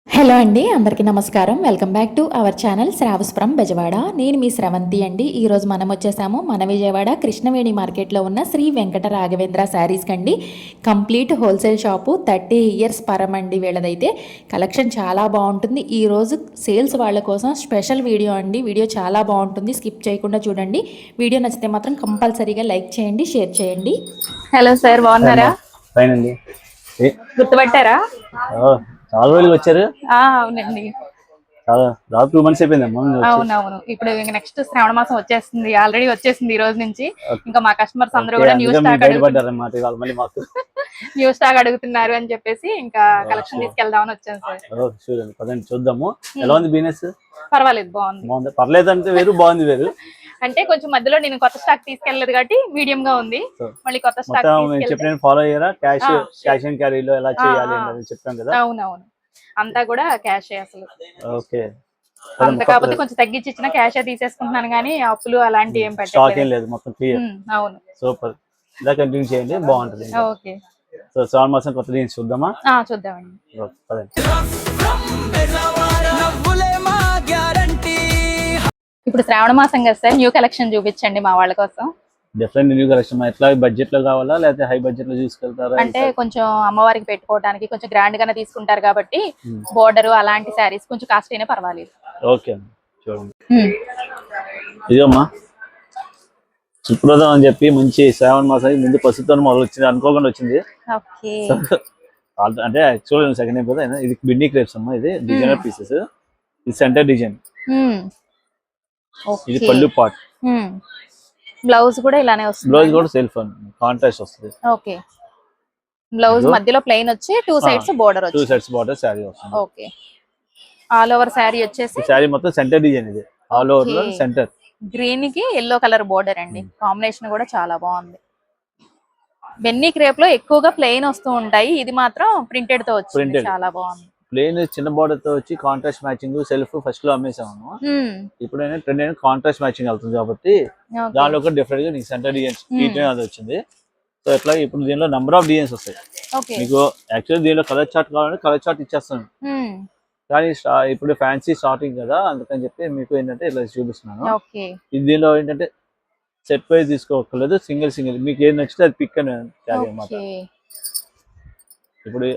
Hello అండి, అందరికీ నమస్కారం. Welcome back to our channel Shravas from Bezawada. నేను మీ స్రవంతి అండి. ఈరోజు మనం వచ్చేసాము మన విజయవాడ కృష్ణవేణి మార్కెట్లో ఉన్న శ్రీ వెంకట రాఘవేంద్ర శారీస్ కండి. కంప్లీట్ హోల్సేల్ షాపు, 30 ఇయర్స్ పరం అండి వీళ్ళదైతే. కలెక్షన్ చాలా బాగుంటుంది. ఈరోజు సేల్స్ వాళ్ళ కోసం స్పెషల్ వీడియో అండి. వీడియో చాలా బాగుంటుంది, స్కిప్ చేయకుండా చూడండి. వీడియో నచ్చితే మాత్రం కంపల్సరీగా లైక్ చేయండి, షేర్ చేయండి. హలో సార్, బాగున్నారా? ఫైన్ అండి. గుర్తుపట్టారా? చాలా రోజులు వచ్చారు. అవునండి, చాలా 2 months అయిపోయిందమ్మా. అవునవును. ఇప్పుడు నెక్స్ట్ శ్రావణ మాసం వచ్చేస్తుంది, ఆల్రెడీ వచ్చేసింది ఈ రోజు నుంచి. ఇంకా మా కస్టమర్స్ అందరూ కూడా న్యూ స్టాక్ అడుగుతున్నారు అని చెప్పేసి ఇంకా కలెక్షన్ తీసుకెళ్దామని వచ్చాను సార్. పదండి చూద్దాము. ఎలా ఉంది బిజినెస్? పర్వాలేదు, బాగుంది. పర్లేదు అంటే వేరు, బాగుంది వేరు. అంటే కొంచెం మధ్యలో నేను కొత్త స్టాక్ తీసుకెళ్లేదు కాబట్టి మీడియం గా ఉంది. మళ్ళీ కొత్త స్టాక్ చెప్పిన ఫాలో అయ్యారా? క్యాష్ అండ్ క్యారీలో ఎలా చేయాలి అని చెప్పాను కదా. అవునవును, అంతా కూడా క్యాష్ అసలు. ఓకే, అంత కాకపోతే కొంచెం తగ్గించి ఇచ్చిన క్యాష్ తీసుకుంటున్నాను కానీ అప్పులు అలాంటి ఏం పెట్టలేదు. మొత్తం క్లియర్. అవును, సూపర్. ఇలా కంటిన్యూ చేయండి, బాగుంటది. ఓకే. సో శ్రావణ మాసం కొత్త డిజైన్స్ చూద్దామా? చూద్దామండి. పదండి. ఇప్పుడు శ్రావణ మాసం కదా సార్, న్యూ కలెక్షన్ చూపించండి మా వాళ్ళ కోసం. Different new collection. ఎట్లా బడ్జెట్ లో కావాలా లేకపోతే హై బడ్జెట్ లో తీసుకెళ్తారా? అంటే కొంచెం అమ్మవారికి పెట్టుకోవడానికి కొంచెం గ్రాండ్ గానే తీసుకుంటారు కాబట్టి బోర్డర్ అలాంటి శారీస్ కొంచెం కాస్ట్ అయినా పర్వాలేదు. ఓకే, చూడండి. ఇదమ్మా సుప్రదం అని చెప్పి మంచి శ్రావణ మాసానికి ముందు పసుపుతో మొదలు వచ్చింది, అనుకోకుండా వచ్చింది. అంటే యాక్చువల్ సెకండ్ అయిపోతే ఇది బిడ్నీ క్రేప్స్ అమ్మా. ఇది డిజైనర్ పీసెస్. ఇది సెంటర్ డిజైన్. ఇది పళ్ళు పార్ట్. బ్లౌజ్ కూడా ఇలానే వస్తుంది. బ్లౌజ్ కూడా సెల్ఫ్ కాంట్రాస్ట్ వస్తుంది. ఓకే, బ్లౌజ్ మధ్యలో ప్లెయిన్ వచ్చి 2 sides బోర్డర్ వచ్చి 2 sides బోర్డర్ సారీ వస్తుంది. ఓకే, ఆల్ ఓవర్ సారీ వచ్చేసి సారీ మొత్తం సెంటర్ డిజైన్. ఇది ఆల్ ఓవర్ లో సెంటర్ గ్రీన్ కి yellow కలర్ బోర్డర్ అండి. కాంబినేషన్ కూడా చాలా బాగుంది. బెన్నీ క్రేప్ లో ఎక్కువగా ప్లెయిన్ వస్తూ ఉంటాయి, ఇది మాత్రం ప్రింటెడ్ తో వచ్చింది, చాలా బాగుంది. ప్లెయిన్ చిన్న బోర్డర్ తో వచ్చి కాంట్రాస్ట్ మ్యాచింగ్ సెల్ఫ్ ఫస్ట్ లో అమ్మేసాము. ఇప్పుడు ట్రెండ్ అయినా కాంట్రాస్ట్ మ్యాచింగ్ అవుతుంది కాబట్టి దానిలో ఒక డిఫరెంట్ గా నీకు సెంటర్ డిజైన్స్ అది వచ్చింది. సో ఎట్లా ఇప్పుడు దీనిలో నెంబర్ ఆఫ్ డిజైన్స్ వస్తాయి మీకు. యాక్చువల్లీ దీనిలో కలర్ చార్ట్ కావాలంటే కలర్ చార్ట్ ఇచ్చేస్తాను, కానీ ఇప్పుడు ఫ్యాన్సీ స్టార్టింగ్ కదా, అందుకని చెప్పి మీకు ఏంటంటే ఇట్లా చూపిస్తున్నాను. ఇది దీనిలో ఏంటంటే సెట్ వైజ్ తీసుకోవట్లేదు, సింగిల్ మీకు ఏది నచ్చితే అది పిక్ అని అన్నమాట. ఇప్పుడు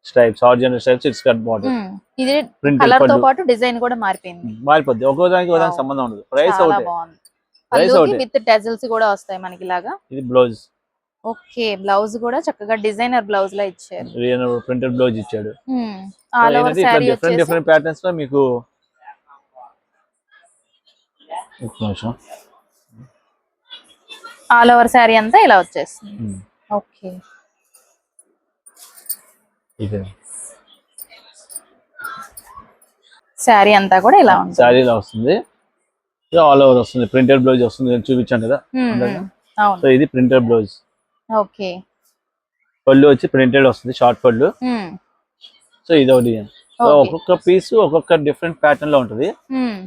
stripes, original stripes, it's cut border. ఇది కలర్ తో పాటు డిజైన్ కూడా మారిపోద్ది. ఒక్కోదానికి సంబంధం ఉండదు. ప్రైస్ ఒకటే. ప్రైస్ ఒకటే విత్ టెజల్స్ కూడా వస్తాయి మనకి ఇలాగా. ఇది బ్లౌజ్. ఓకే, బ్లౌజ్ కూడా చక్కగా డిజైనర్ బ్లౌజ్ లా ఇచ్చారు. ప్రింటెడ్ బ్లౌజ్ ఇచ్చాడు. ఆల్ ఓవర్ సారీ వచ్చేసి డిఫరెంట్ ప్యాటర్న్స్ లో మీకు ఆల్ ఓవర్ సారీ అంతా ఇలా వచ్చేస్తుంది. ఓకే, సారీ అంతా కూడా ఇలా ఉంటుంది. సారీ ఇలా వస్తుంది, ఆల్ ఓవర్ వస్తుంది. ప్రింటెడ్ బ్లౌజ్ వస్తుంది, చూపించాను కదా. సో ఇది ప్రింటెడ్ బ్లౌజ్. ఓకే, పళ్ళు వచ్చి ప్రింటెడ్ వస్తుంది, షార్ట్ పళ్ళు. సో ఇది ఒక డిజైన్. సో ఒక్కొక్క పీస్ ఒక్కొక్క డిఫరెంట్ ప్యాటర్న్ లో ఉంటది,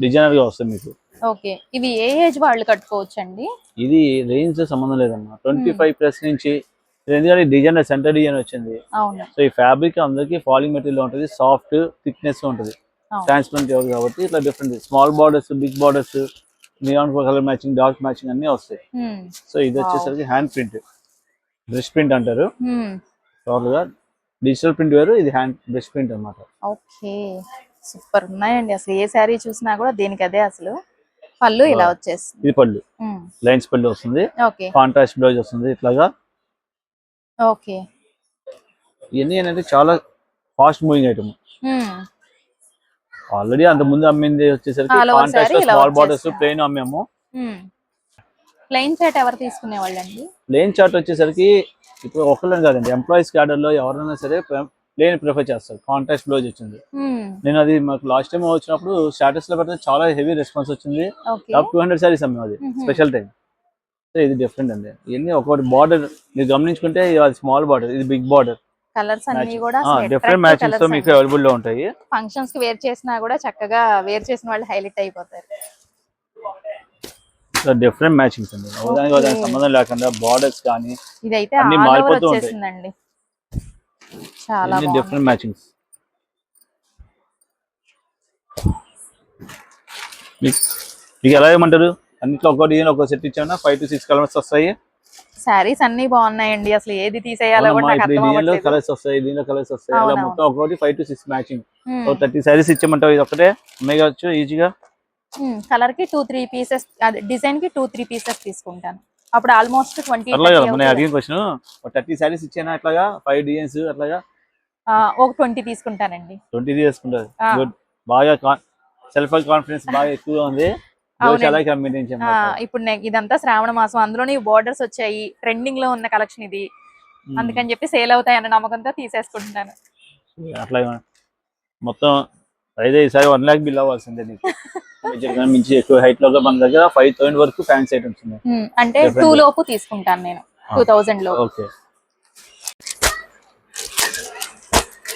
డిజైనర్ గా వస్తుంది మీకు. ఓకే, ఇవి ఏ ఏజ్ వాళ్ళు కట్టుకోవచ్చు అండి? ఇది రేంజ్ సంబంధం లేదమ్మా. 25+ నుంచి, ఎందుకంటే డిజైనర్ సెంటర్ డిజైన్ వచ్చింది. సో ఈ ఫ్యాబ్రిక్ అందరికి ఫాలింగ్ మెటీరియల్ ఉంటుంది, సాఫ్ట్ థిక్నెస్ ఉంటుంది, ట్రాన్స్పరెంట్ కాబట్టి ఇట్లా different small borders, big borders, neon colour matching, dark matching అన్ని వస్తాయి. సో ఇది వచ్చేసరికి హ్యాండ్ ప్రింట్, బ్రష్ ప్రింట్ అంటారు. టోటల్ గా డిజిటల్ ప్రింట్ వేరు, ఇది హ్యాండ్ బ్రష్ ప్రింట్ అన్నమాట. ఓకే, సూపర్ ఉన్నాయండి. అసలు ఏ శారీ చూసినా కూడా దేనికి అదే. అసలు పళ్ళు ఇలా వచ్చేస్తుంది. ఇది పళ్ళు లైన్స్ పళ్ళు వస్తుంది, కాంట్రాస్ట్ బ్లౌజ్ వస్తుంది ఇట్లాగా. ఓకే, ఇవన్నీ ఏంటంటే చాలా ఫాస్ట్ మూవింగ్ ఐటమ్. ఆల్రెడీ అంత ముందు అమ్మింది వచ్చేసరికి కాంట్రాస్ట్ స్మాల్ బార్డర్స్ ప్లెయిన్ అమ్మాము. ప్లెయిన్ చార్ట్ ఎవరు తీసుకునే వాళ్ళండి? ప్లెయిన్ చార్ట్ వచ్చేసరికి ఇప్పుడు ఒకళ్ళని కాదండి, ఎంప్లాయీస్ క్యాడర్ లో ఎవరైనా సరే ప్లెయిన్ ప్రిఫర్ చేస్తారు. కాంట్రాస్ట్ బ్లౌజ్ వచ్చింది. నేను అది మాకు లాస్ట్ టైం వచ్చినప్పుడు స్టాటస్ లో పెడితే చాలా హెవీ రెస్పాన్స్ వచ్చింది. 200 సారీస్ అమ్మాం, అది స్పెషల్ టైం. సో ఇది డిఫరెంట్ అండి. ఇవన్నీ ఒకటి బార్డర్ మీరు గమనించుకుంటే అది స్మాల్ బార్డర్, ఇది బిగ్ బార్డర్. కలర్స్ అన్ని కూడా డిఫరెంట్ మ్యాచింగ్స్ తో మీకు అవైలబుల్ లో ఉంటాయి. ఫంక్షన్స్ కి వేర్ చేసినా కూడా చక్కగా వేర్ చేసిన వాళ్ళు హైలైట్ అయిపోతారు. డిఫరెంట్ మ్యాచింగ్స్ అండి, దానికి సంబంధం లేకుండా బార్డర్స్ కానీ ఇదైతే అన్ని మారిపోతూ ఉంటాయి. చాలా డిఫరెంట్ మ్యాచింగ్స్. మీకు ఎలా ఏమంటారు, అన్నిట్లో ఒక డిజైన్ ఒక సెట్ ఇచ్చామన్నా 5 to 6 కలర్స్ వస్తాయి. శారీస్ అన్ని బాగున్నాయండి, అసలు ఏది తీసేయాలో కూడా నాకు అర్థం దీనిలో అవ్వట్లేదు. కలర్స్ వస్తాయి, దీనిలో కలర్స్ వస్తాయి, అలా మొత్తం ఒకటి 5 to 6 మ్యాచింగ్. ఉమ్. 30 సారీస్ ఇచ్చామంటావు, ఇది ఒకటే అమ్మాయి కావచ్చు ఈజీగా. కలర్ కి 2-3 పీసెస్, అదే డిజైన్ కి 2-3 పీసెస్ తీసుకుంటాను, అప్పుడు ఆల్మోస్ట్ 20 అట్లాగా మనం అడిగిన క్వశ్చన్, ఒక 30 సారీస్ ఇచ్చానా అట్లాగా 5 డిజైన్స్ అట్లాగా ఒక 20 తీసుకుంటానండి. 20 తీసుకుంటారు. ఆ. గుడ్, బాగా సెల్ఫ్ కాన్ఫిడెన్స్ బాగా ఎక్కువగా ఉంది. అవునండి. మెయింటైన్ ఇప్పుడు ఇదంతా శ్రావణ మాసం, అందులోని బోర్డర్స్ వచ్చాయి, ట్రెండింగ్ లో ఉన్న కలెక్షన్ ఇది, అందుకని చెప్పి సేల్ అవుతాయి అన్న నమ్మకంతో తీసేసుకుంటున్నాను. అట్లా మొత్తం అయితే ఈసారి 1 lakh బిల్ అవ్వాల్సిందే నీకు. మించి ఎక్కువ హైట్ లో మన దగ్గర 5,000 వరకు ఫ్యాన్సీ ఐటమ్స్ ఉన్నాయి. అంటే 2 లోపు తీసుకుంటాను నేను, 2000 లో. ఓకే,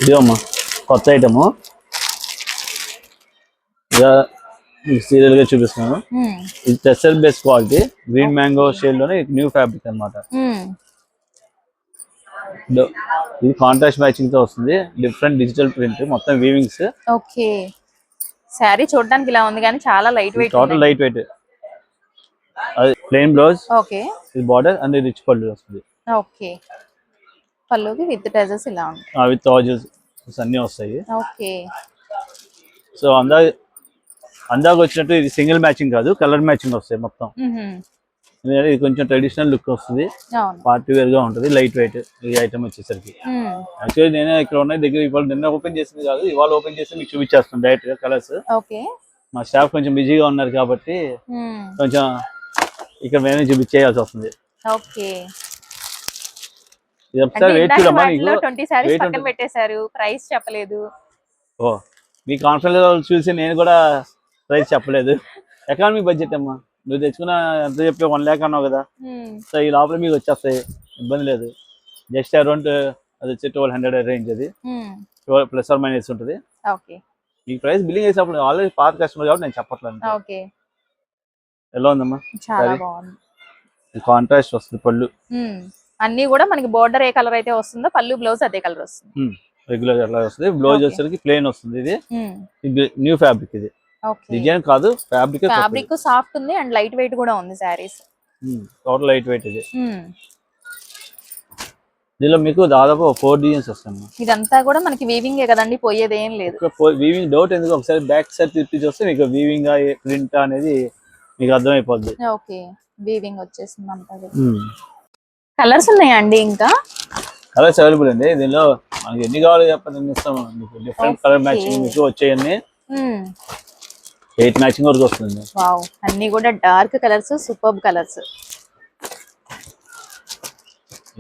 ఇది అమ్మా కొత్త ఐటమ్, సీరియల్ గా చూపిస్తున్నాను. ఇది tester base quality, green mango shade లోనే న్యూ ఫ్యాబ్రిక్ అన్నమాట. ఇది కాంట్రాస్ట్ మ్యాచింగ్ తో వస్తుంది, డిఫరెంట్ డిజిటల్ ప్రింట్, మొత్తం వీవింగ్స్. ఓకే, శారీ చూడడానికి ఇలా ఉంది కానీ చాలా light weight. Total light weight, అది ప్లెయిన్ బ్లౌజ్. ఓకే, ఇది బార్డర్ అండ్ రిచ్ పళ్ళు వస్తుంది. ఓకే, పళ్ళుకి విత్ టెజెస్ ఇలా ఉంది, విత్ టాజెస్ అన్ని వస్తాయి. ఓకే. సో అందాక వచ్చినట్టు ఇది సింగిల్ మ్యాచింగ్ కాదు, కలర్ మ్యాచింగ్ వస్తాయి మొత్తం. ఇది కొంచెం ట్రెడిషనల్ లుక్ వస్తుంది, పార్టీ వేర్ గా ఉంటుంది, లైట్ వెయిట్ ఈ ఐటమ్ వచ్చేసరికి. యాక్చువల్లీ నేనే ఇక్కడ ఉన్నాయి దగ్గర, ఇవాళ నిన్న ఓపెన్ చేసింది కాదు, ఇవాళ ఓపెన్ చేసి మీకు చూపించేస్తాను డైరెక్ట్ గా కలర్స్. మా స్టాఫ్ కొంచెం బిజీగా ఉన్నారు కాబట్టి కొంచెం ఇక్కడ మేమే చూపించేయాల్సి వస్తుంది. ఇది ఒకసారి వెయిట్ చూడమ్మా, నీకు పెట్టేశారు, ప్రైస్ చెప్పలేదు. ఓ, మీ కాన్ఫిడెన్స్ చూసి నేను కూడా ప్రైస్ చెప్పలేదు. ఎకానమీ బడ్జెట్ అమ్మా, నువ్వు తెచ్చుకున్న ఎంత చెప్పి 1 lakh అన్నావు కదా, సో ఈ లోపల మీకు వచ్చేస్తాయి, ఇబ్బంది లేదు. జస్ట్ అరౌండ్ అది వచ్చి 1200 రేంజ్, అది ప్లస్ ఆర్ మైనస్ ఉంటుంది. ఈ ప్రైస్ బిల్లింగ్ చేసినప్పుడు ఆల్రెడీ పాత కస్టమర్ కాబట్టి నేను చెప్పట్లేదు. ఎలా ఉందమ్మా, చాలా బాగుంది, కాంట్రాస్ట్ వస్తుంది పళ్ళు అన్ని కూడా మనకి బోర్డర్ ఏ కలర్ అయితే వస్తుందో పళ్ళు బ్లౌజ్ అదే కలర్ వస్తుంది, రెగ్యులర్ అట్లా వస్తుంది. బ్లౌజ్ వచ్చేసరికి ప్లెయిన్ వస్తుంది. ఇది న్యూ ఫ్యాబ్రిక్, ఇది డిజైన్ కాదు, ఫ్యాబ్రిక్ సాఫ్ట్ ఉంది అండ్ లైట్ వెయిట్ కూడా ఉంది శారీస్, టోటల్ లైట్ వెయిట్. ఇది దీనిలో మీకు దాదాపు 4 డిజైన్స్ వస్తాయి. ఇదంతా కూడా మనకి వీవింగ్ కదండి, పోయేది ఏం లేదు. వీవింగ్ డౌట్ ఎందుకు, ఒకసారి బ్యాక్ సైడ్ తిప్పి చూస్తే మీకు వీవింగ్ ప్రింట్ అనేది మీకు అర్థమైపోద్ది. ఓకే, వీవింగ్ వచ్చేసింది అంతా. కలర్స్ ఉన్నాయండి, ఇంకా కలర్స్ అవైలబుల్ అండి. దీనిలో మనకి ఎన్ని కావాలి చెప్పండి, ఇస్తాము మీకు. డిఫరెంట్ కలర్ మ్యాచింగ్ మీకు వచ్చాయన్ని 8 మ్యాచింగ్ వరకు వస్తుంది. వావ్, అన్ని కూడా డార్క్ కలర్స్, సూపర్బ్ కలర్స్.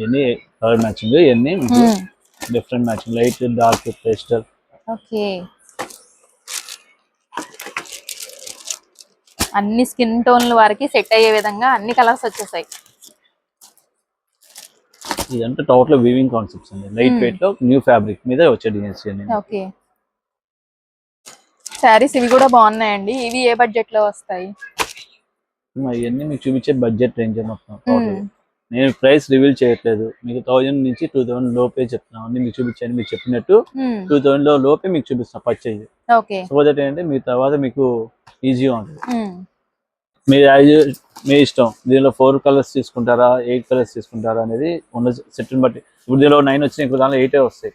ఎన్ని కలర్ మ్యాచింగ్, ఎన్ని different matching, light dark pastel. Okay, అన్ని స్కిన్ టోన్ల వారికి సెట్ అయ్యే విధంగా అన్ని కలర్స్ వచ్చేసాయి. ఇదంతా టోటల్ వీవింగ్ కాన్సెప్ట్స్ అండి, లైట్ వెయిట్ లో న్యూ ఫ్యాబ్రిక్ మీద వచ్చే డిజైన్స్. ఓకే, శారీస్ ఇవి కూడా బాగున్నాయండి. ఇవి ఏ బడ్జెట్ లో వస్తాయి? ఇవన్నీ మీకు చూపించే బడ్జెట్ రేంజ్ మొత్తం టోటల్. నేను ప్రైస్ రివీల్ చేయట్లేదు, మీకు 1000 నుంచి 2000 లోపే చెప్తున్నాను. అన్ని మీకు చూపించాను, మీకు చెప్పినట్టు 2000 లోపే మీకు చూపిస్తాను పర్చేజ్. సో దట్ ఏంటంటే మీ తర్వాత మీకు ఈజీగా ఉంటుంది. మీ ఇష్టం, దీనిలో 4 కలర్స్ తీసుకుంటారా 8 కలర్స్ తీసుకుంటారా అనేది ఉన్న సెట్ బట్టి. ఇప్పుడు దీనిలో 9 వచ్చినాయి, ఇంకో దానిలో 8 వస్తాయి.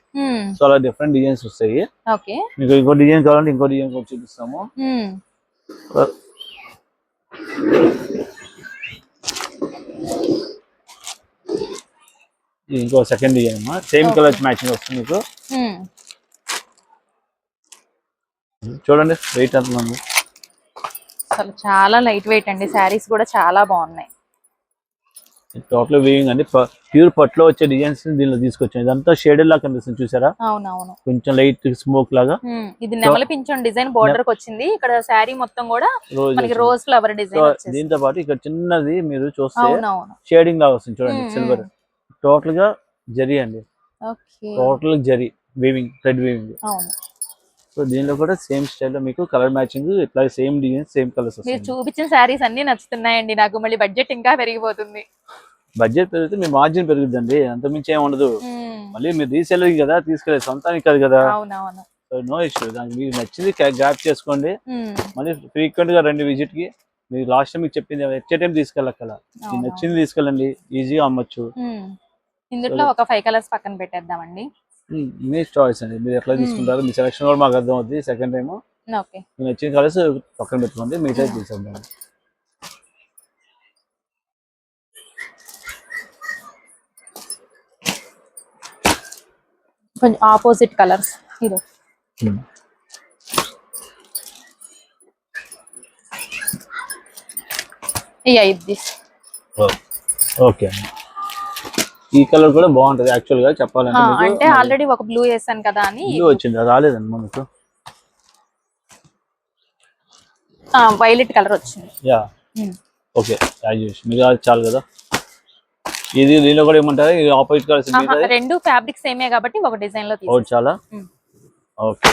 సో అలా డిఫరెంట్ డిజైన్స్ వస్తాయి. మీకు ఇంకో డిజైన్ కావాలంటే ఇంకో డిజైన్ కూడా చూపిస్తాము. ఇంకో సెకండ్ డిజైన్ అమ్మా, సేమ్ కలర్స్ మ్యాచింగ్ వస్తుంది మీకు. చూడండి వెయిట్ ఎంత ఉంది, అసలు చాలా లైట్ వెయిట్ అండి. శారీస్ కూడా చాలా బాగున్నాయి. టోటల్ వీవింగ్ అండి, ప్యూర్ పట్లో వచ్చే డిజైన్స్ దీనిలో తీసుకొచ్చాను. ఇదంతా షేడెడ్ లాగా కనిపిస్తుంది, చూసారా? అవునవును, కొంచెం లైట్ స్మోక్ లాగా. ఇది నెమలి పింఛం డిజైన్ బోర్డర్ కి వచ్చింది. ఇక్కడ శారీ మొత్తం కూడా మనకి రోజ్ ఫ్లవర్ డిజైన్. దీంతో పాటు ఇక్కడ చిన్నది మీరు చూస్తే షేడింగ్ లాగా వస్తుంది, చూడండి సిల్వర్. టోటల్ గా జరీ అండి, total zari weaving, thread weaving. So దీనిలో కూడా సేమ్ స్టైల్లో మీకు కలర్ మ్యాచింగ్, ఇట్లా సేమ్ డిజైన్, సేమ్ కలర్స్. మీరు చూపించిన శారీస్ అన్ని నచ్చుతున్నాయండి నాకు. మళ్ళీ బడ్జెట్ ఇంకా పెరిగిపోతుంది. బడ్జెట్ పెరిగితే మీ మార్జిన్ పెరుగుద్దండి, అంత మించి ఏమి ఉండదు. మళ్ళీ మీరు రీసెలర్ కదా తీసుకెళ్ళే, సొంతానికి కాదు కదా. అవునవును, సో నో ఇష్యూ. దానికి మీకు నచ్చింది గ్రాప్ చేసుకోండి. మళ్ళీ ఫ్రీక్వెంట్ గా రండి విజిట్ కి. మీరు లాస్ట్ టైం మీకు చెప్పింది వచ్చే టైం తీసుకెళ్ళక్కల, మీకు నచ్చింది తీసుకెళ్ళండి, ఈజీగా అమ్మొచ్చు. ఇందులో ఒక 5 కలర్స్ పక్కన పెట్టేద్దామండి. మీ చాయిస్ అండి, మీరు ఎట్లా తీసుకుంటారు, మీ సెలక్షన్ కూడా మాకు అర్థం అవుతుంది. సెకండ్ టైం ఓకే, మీకు నచ్చిన కలర్స్ పక్కన పెట్టుకోండి, మిగతా తీసేద్దాం. కొంచెం ఆపోజిట్ కలర్స్ ఇది. ఇది ఓకే అండి, ఈ కలర్ కూడా బాగుంటది యాక్చువల్ గా చెప్పాలంటే. అంటే ఆల్రెడీ ఒక బ్లూ వేసాను కదా అని బ్లూ వచ్చింది, రాలేదండి మనకు. వైలెట్ కలర్ వచ్చింది. యా ఓకే, మీకు చాలు కదా. ఇది దీనిలో కూడా ఏమంటారు, ఇది ఆపోజిట్ కలర్స్ రెండు ఫ్యాబ్రిక్ సేమే కాబట్టి ఒక డిజైన్ లో చాలా ఓకే.